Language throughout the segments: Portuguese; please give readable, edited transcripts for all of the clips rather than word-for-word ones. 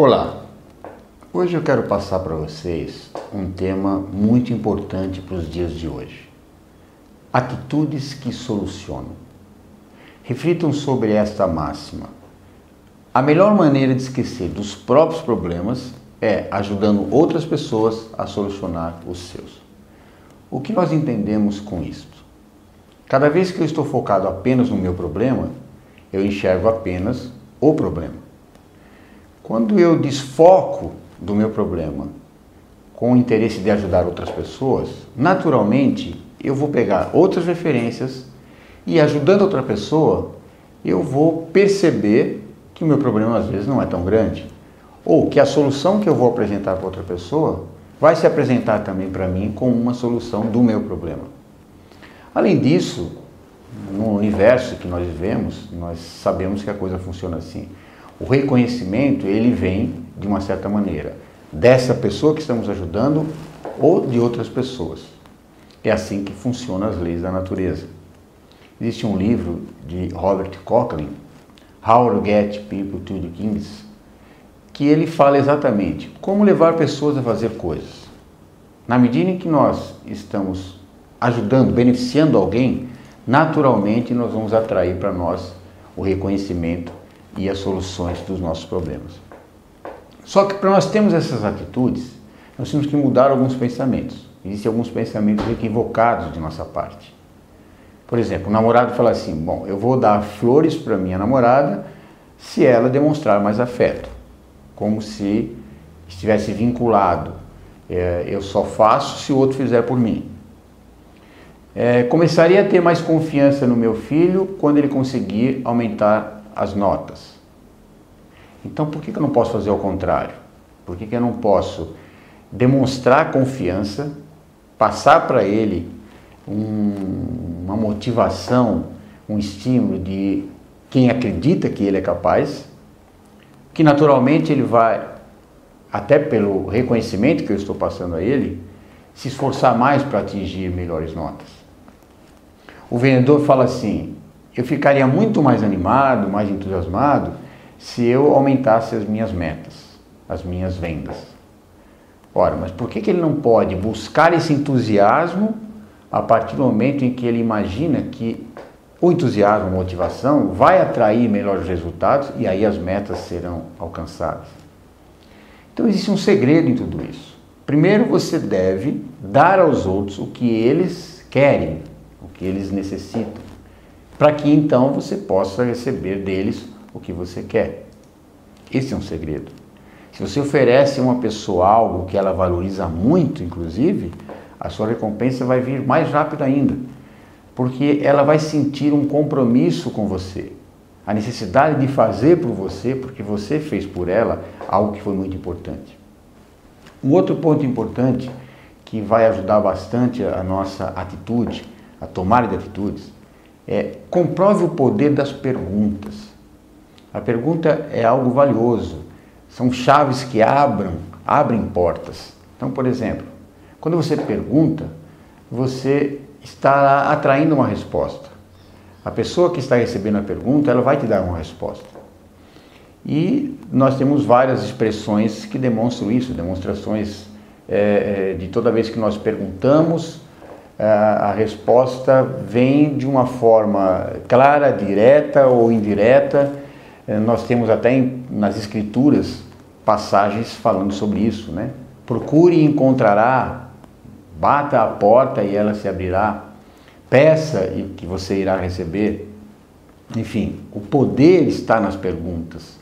Olá, hoje eu quero passar para vocês um tema muito importante para os dias de hoje. Atitudes que solucionam. Reflitam sobre esta máxima. A melhor maneira de esquecer dos próprios problemas é ajudando outras pessoas a solucionar os seus. O que nós entendemos com isto? Cada vez que eu estou focado apenas no meu problema, eu enxergo apenas o problema. Quando eu desfoco do meu problema com o interesse de ajudar outras pessoas, naturalmente eu vou pegar outras referências e ajudando outra pessoa, eu vou perceber que o meu problema às vezes não é tão grande. Ou que a solução que eu vou apresentar para outra pessoa vai se apresentar também para mim como uma solução do meu problema. Além disso, no universo que nós vivemos, nós sabemos que a coisa funciona assim. O reconhecimento, ele vem de uma certa maneira, dessa pessoa que estamos ajudando ou de outras pessoas. É assim que funcionam as leis da natureza. Existe um livro de Robert Coughlin, How to Get People to Do Things, que ele fala exatamente como levar pessoas a fazer coisas. Na medida em que nós estamos ajudando, beneficiando alguém, naturalmente nós vamos atrair para nós o reconhecimento e as soluções dos nossos problemas. Só que para nós termos essas atitudes, nós temos que mudar alguns pensamentos. Existem alguns pensamentos equivocados de nossa parte. Por exemplo, o namorado fala assim, bom, eu vou dar flores para minha namorada se ela demonstrar mais afeto. Como se estivesse vinculado. Eu só faço se o outro fizer por mim. Começaria a ter mais confiança no meu filho quando ele conseguir aumentar as notas. Então, por que eu não posso fazer ao contrário? Por que eu não posso demonstrar confiança, passar para ele uma motivação, um estímulo de quem acredita que ele é capaz, que naturalmente ele vai, até pelo reconhecimento que eu estou passando a ele, se esforçar mais para atingir melhores notas. O vendedor fala assim, eu ficaria muito mais animado, mais entusiasmado, se eu aumentasse as minhas metas, as minhas vendas. Ora, mas por que ele não pode buscar esse entusiasmo a partir do momento em que ele imagina que o entusiasmo, a motivação, vai atrair melhores resultados e aí as metas serão alcançadas? Então existe um segredo em tudo isso. Primeiro você deve dar aos outros o que eles querem, o que eles necessitam, para que então você possa receber deles o que você quer. Esse é um segredo. Se você oferece a uma pessoa algo que ela valoriza muito, inclusive, a sua recompensa vai vir mais rápido ainda, porque ela vai sentir um compromisso com você, a necessidade de fazer por você, porque você fez por ela algo que foi muito importante. Um outro ponto importante que vai ajudar bastante a nossa atitude, a tomada de atitudes, comprove o poder das perguntas. A pergunta é algo valioso, são chaves que abrem portas. Então, por exemplo, quando você pergunta, você está atraindo uma resposta. A pessoa que está recebendo a pergunta, ela vai te dar uma resposta. E nós temos várias expressões que demonstram isso, demonstrações de toda vez que nós perguntamos, a resposta vem de uma forma clara, direta ou indireta. Nós temos até nas escrituras passagens falando sobre isso, né? Procure e encontrará, bata a porta e ela se abrirá, peça e que você irá receber. Enfim, o poder está nas perguntas.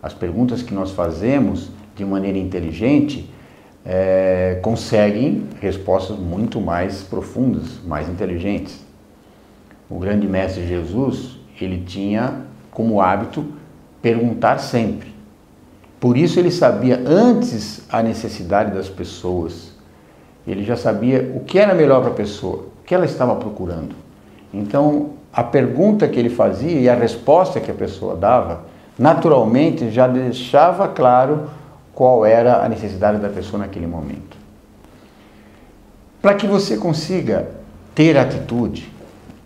As perguntas que nós fazemos de maneira inteligente conseguem respostas muito mais profundas, mais inteligentes. O grande mestre Jesus, ele tinha como hábito perguntar sempre. Por isso ele sabia antes a necessidade das pessoas. Ele já sabia o que era melhor para a pessoa, o que ela estava procurando. Então, a pergunta que ele fazia e a resposta que a pessoa dava, naturalmente já deixava claro qual era a necessidade da pessoa naquele momento. Para que você consiga ter atitude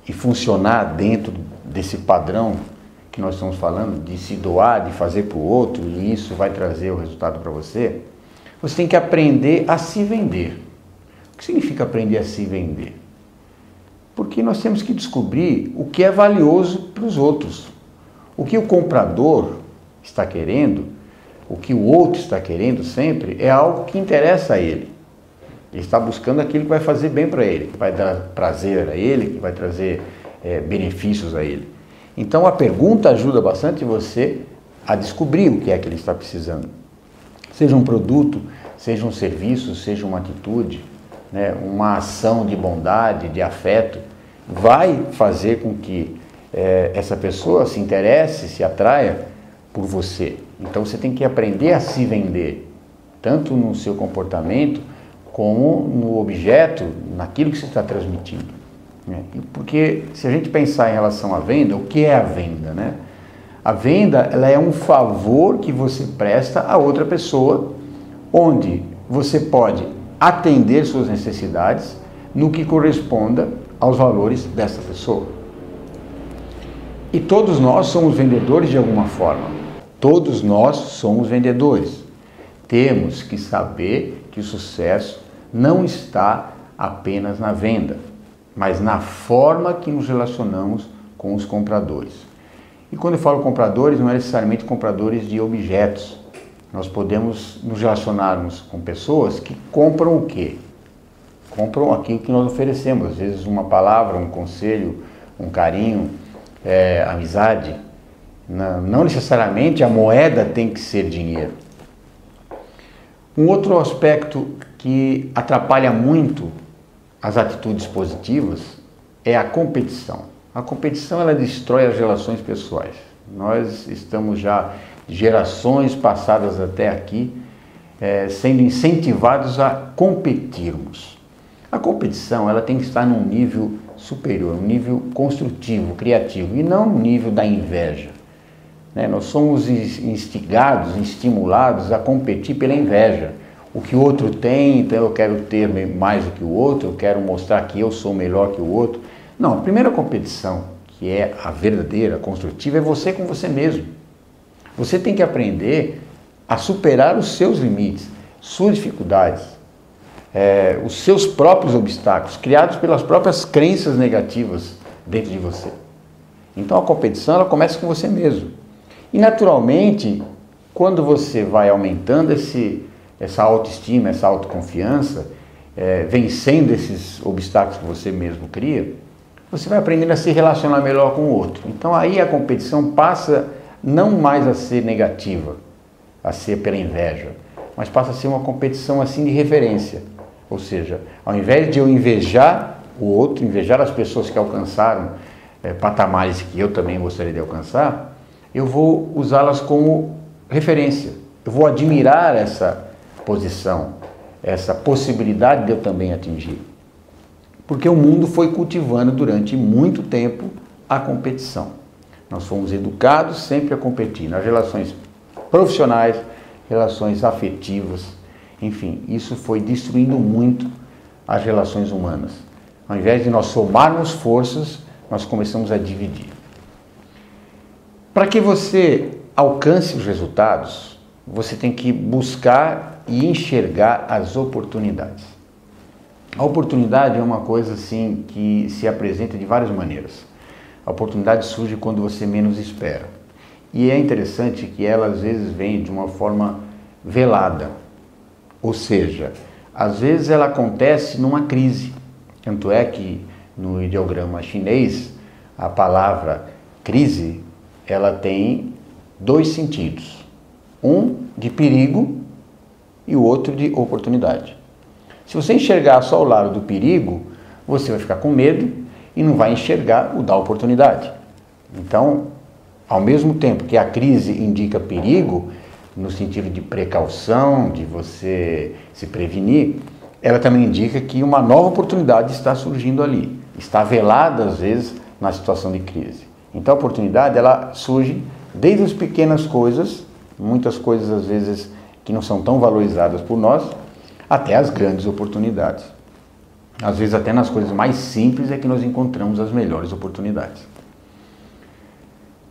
e funcionar dentro desse padrão que que nós estamos falando, de se doar, de fazer para o outro, e isso vai trazer o resultado para você, você tem que aprender a se vender. O que significa aprender a se vender? Porque nós temos que descobrir o que é valioso para os outros. O que o comprador está querendo, o que o outro está querendo sempre, é algo que interessa a ele. Ele está buscando aquilo que vai fazer bem para ele, que vai dar prazer a ele, que vai trazer benefícios a ele. Então a pergunta ajuda bastante você a descobrir o que é que ele está precisando. Seja um produto, seja um serviço, seja uma atitude, né, uma ação de bondade, de afeto, vai fazer com que essa pessoa se interesse, se atraia por você. Então você tem que aprender a se vender, tanto no seu comportamento, como no objeto, naquilo que você está transmitindo. Né? Porque se a gente pensar em relação à venda, o que é a venda? Né? A venda, ela é um favor que você presta a outra pessoa, onde você pode atender suas necessidades no que corresponda aos valores dessa pessoa. E todos nós somos vendedores de alguma forma. Todos nós somos vendedores. Temos que saber que o sucesso não está apenas na venda, mas na forma que nos relacionamos com os compradores. E quando eu falo compradores, não é necessariamente compradores de objetos. Nós podemos nos relacionarmos com pessoas que compram o quê? Compram aquilo que nós oferecemos. Às vezes uma palavra, um conselho, um carinho, amizade. Não necessariamente a moeda tem que ser dinheiro. Um outro aspecto que atrapalha muito as atitudes positivas é a competição. A competição, ela destrói as relações pessoais. Nós estamos já gerações passadas até aqui sendo incentivados a competirmos. A competição, ela tem que estar num nível superior, um nível construtivo, criativo, e não no nível da inveja. Nós somos instigados, estimulados a competir pela inveja. O que o outro tem, então eu quero ter mais do que o outro, eu quero mostrar que eu sou melhor que o outro. Não, a primeira competição, que é a verdadeira, construtiva, é você com você mesmo. Você tem que aprender a superar os seus limites, suas dificuldades, os seus próprios obstáculos, criados pelas próprias crenças negativas dentro de você. Então a competição, ela começa com você mesmo. E naturalmente, quando você vai aumentando essa autoestima, essa autoconfiança, vencendo esses obstáculos que você mesmo cria, você vai aprendendo a se relacionar melhor com o outro. Então aí a competição passa não mais a ser negativa, a ser pela inveja, mas passa a ser uma competição assim de referência. Ou seja, ao invés de eu invejar o outro, invejar as pessoas que alcançaram patamares que eu também gostaria de alcançar, eu vou usá-las como referência. Eu vou admirar essa posição, essa possibilidade de eu também atingir. Porque o mundo foi cultivando durante muito tempo a competição. Nós fomos educados sempre a competir nas relações profissionais, relações afetivas, enfim, isso foi destruindo muito as relações humanas. Ao invés de nós somarmos forças, nós começamos a dividir. Para que você alcance os resultados, você tem que buscar e enxergar as oportunidades. A oportunidade é uma coisa assim que se apresenta de várias maneiras. A oportunidade surge quando você menos espera. E é interessante que ela às vezes vem de uma forma velada. Ou seja, às vezes ela acontece numa crise. Tanto é que no ideograma chinês, a palavra crise, ela tem dois sentidos. Um de perigo e o outro de oportunidade. Se você enxergar só o lado do perigo, você vai ficar com medo e não vai enxergar o da oportunidade. Então, ao mesmo tempo que a crise indica perigo, no sentido de precaução, de você se prevenir, ela também indica que uma nova oportunidade está surgindo ali. Está velada, às vezes, na situação de crise. Então, a oportunidade, ela surge desde as pequenas coisas, muitas coisas, às vezes, que não são tão valorizadas por nós, até as grandes oportunidades. Às vezes, até nas coisas mais simples é que nós encontramos as melhores oportunidades.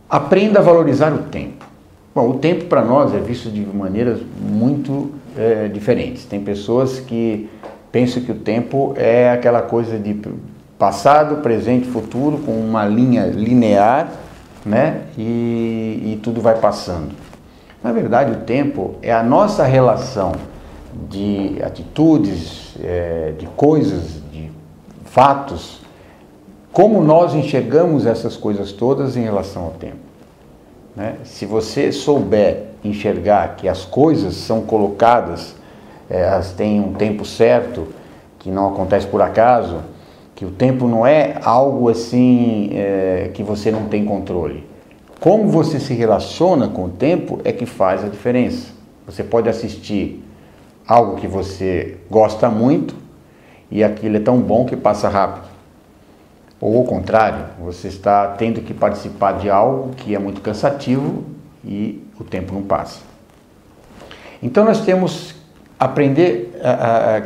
Aprenda a valorizar o tempo. Bom, o tempo para nós é visto de maneiras muito diferentes. Tem pessoas que pensam que o tempo é aquela coisa de passado, presente, futuro, com uma linha linear, né? E tudo vai passando. Na verdade, o tempo é a nossa relação de atitudes, de coisas, de fatos, como nós enxergamos essas coisas todas em relação ao tempo. Né? Se você souber enxergar que as coisas são colocadas, elas têm um tempo certo, que não acontece por acaso, que o tempo não é algo assim que você não tem controle. Como você se relaciona com o tempo é que faz a diferença. Você pode assistir algo que você gosta muito e aquilo é tão bom que passa rápido. Ou ao contrário, você está tendo que participar de algo que é muito cansativo e o tempo não passa. Então nós temos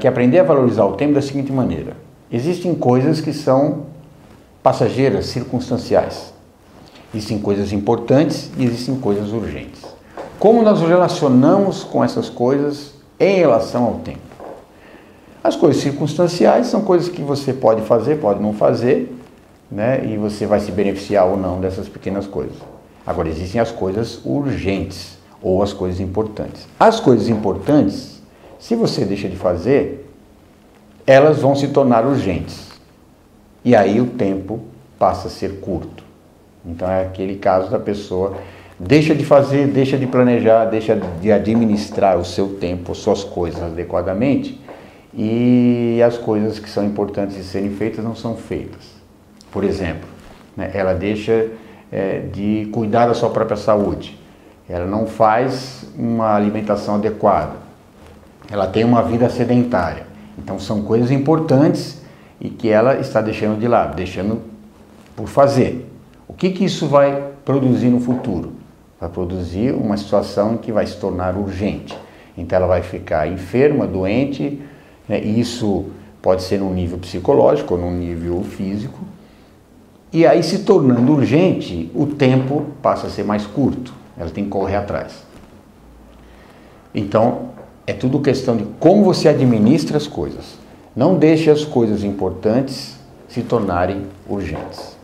que aprender a valorizar o tempo da seguinte maneira. Existem coisas que são passageiras, circunstanciais. Existem coisas importantes e existem coisas urgentes. Como nós nos relacionamos com essas coisas em relação ao tempo? As coisas circunstanciais são coisas que você pode fazer, pode não fazer, né? E você vai se beneficiar ou não dessas pequenas coisas. Agora, existem as coisas urgentes ou as coisas importantes. As coisas importantes, se você deixa de fazer, elas vão se tornar urgentes. E aí o tempo passa a ser curto. Então é aquele caso da pessoa deixa de fazer, deixa de planejar, deixa de administrar o seu tempo, as suas coisas adequadamente, e as coisas que são importantes de serem feitas não são feitas. Por exemplo, né, ela deixa de cuidar da sua própria saúde, ela não faz uma alimentação adequada, ela tem uma vida sedentária. Então são coisas importantes e que ela está deixando de lado, deixando por fazer. O que isso vai produzir no futuro? Vai produzir uma situação que vai se tornar urgente. Então ela vai ficar enferma, doente, né? E isso pode ser num nível psicológico ou num nível físico. E aí, se tornando urgente, o tempo passa a ser mais curto. Ela tem que correr atrás. Então, é tudo questão de como você administra as coisas. Não deixe as coisas importantes se tornarem urgentes.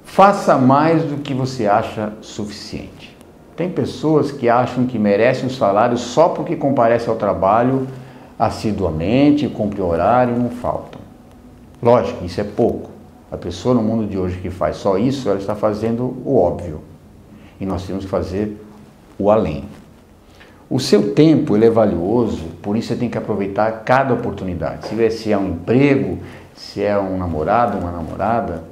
Faça mais do que você acha suficiente. Tem pessoas que acham que merecem o salário só porque comparecem ao trabalho assiduamente, cumprem horário e não faltam. Lógico, isso é pouco. A pessoa no mundo de hoje que faz só isso, ela está fazendo o óbvio. E nós temos que fazer o além. O seu tempo ele é valioso, por isso você tem que aproveitar cada oportunidade. Se é um emprego, se é um namorado, uma namorada,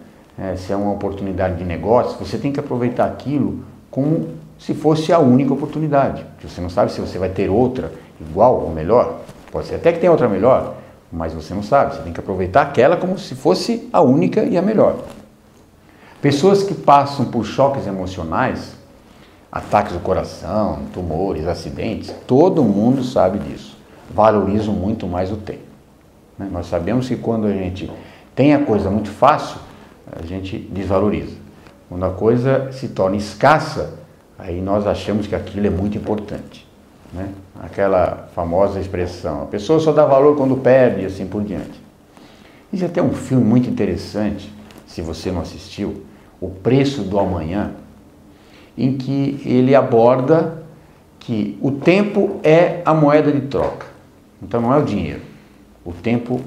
se é uma oportunidade de negócio, você tem que aproveitar aquilo como se fosse a única oportunidade. Você não sabe se você vai ter outra igual ou melhor. Pode ser até que tenha outra melhor, mas você não sabe. Você tem que aproveitar aquela como se fosse a única e a melhor. Pessoas que passam por choques emocionais, ataques do coração, tumores, acidentes, todo mundo sabe disso. Valorizam muito mais o tempo. Nós sabemos que quando a gente tem a coisa muito fácil, a gente desvaloriza. Quando a coisa se torna escassa, aí nós achamos que aquilo é muito importante. Né? Aquela famosa expressão, a pessoa só dá valor quando perde e assim por diante. Existe até um filme muito interessante, se você não assistiu, O Preço do Amanhã, em que ele aborda que o tempo é a moeda de troca. Então não é o dinheiro. O tempo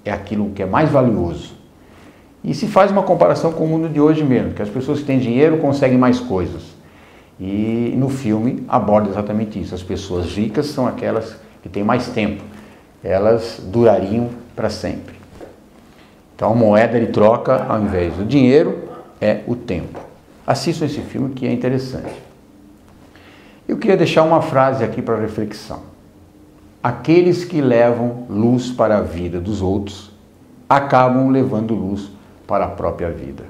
é aquilo que é mais valioso. E se faz uma comparação com o mundo de hoje mesmo, que as pessoas que têm dinheiro conseguem mais coisas. E no filme aborda exatamente isso. As pessoas ricas são aquelas que têm mais tempo. Elas durariam para sempre. Então a moeda de troca, ao invés do dinheiro, é o tempo. Assistam esse filme que é interessante. Eu queria deixar uma frase aqui para reflexão. Aqueles que levam luz para a vida dos outros acabam levando luz para a própria vida.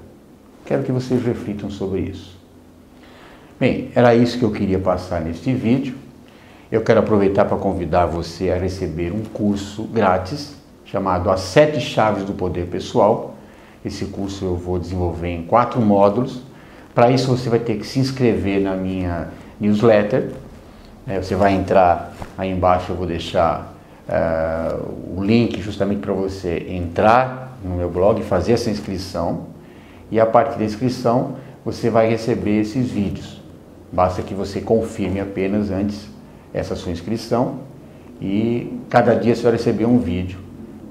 Quero que vocês reflitam sobre isso. Bem, era isso que eu queria passar neste vídeo. Eu quero aproveitar para convidar você a receber um curso grátis chamado As 7 Chaves do Poder Pessoal. Esse curso eu vou desenvolver em 4 módulos Para isso você vai ter que se inscrever na minha newsletter. Você vai entrar aí embaixo, eu vou deixar o link justamente para você entrar no meu blog e fazer essa inscrição. E a partir da inscrição você vai receber esses vídeos. Basta que você confirme apenas antes essa sua inscrição e cada dia você vai receber um vídeo.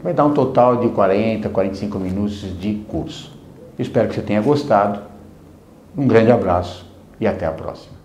Vai dar um total de 40, 45 minutos de curso. Espero que você tenha gostado. Um grande abraço e até a próxima.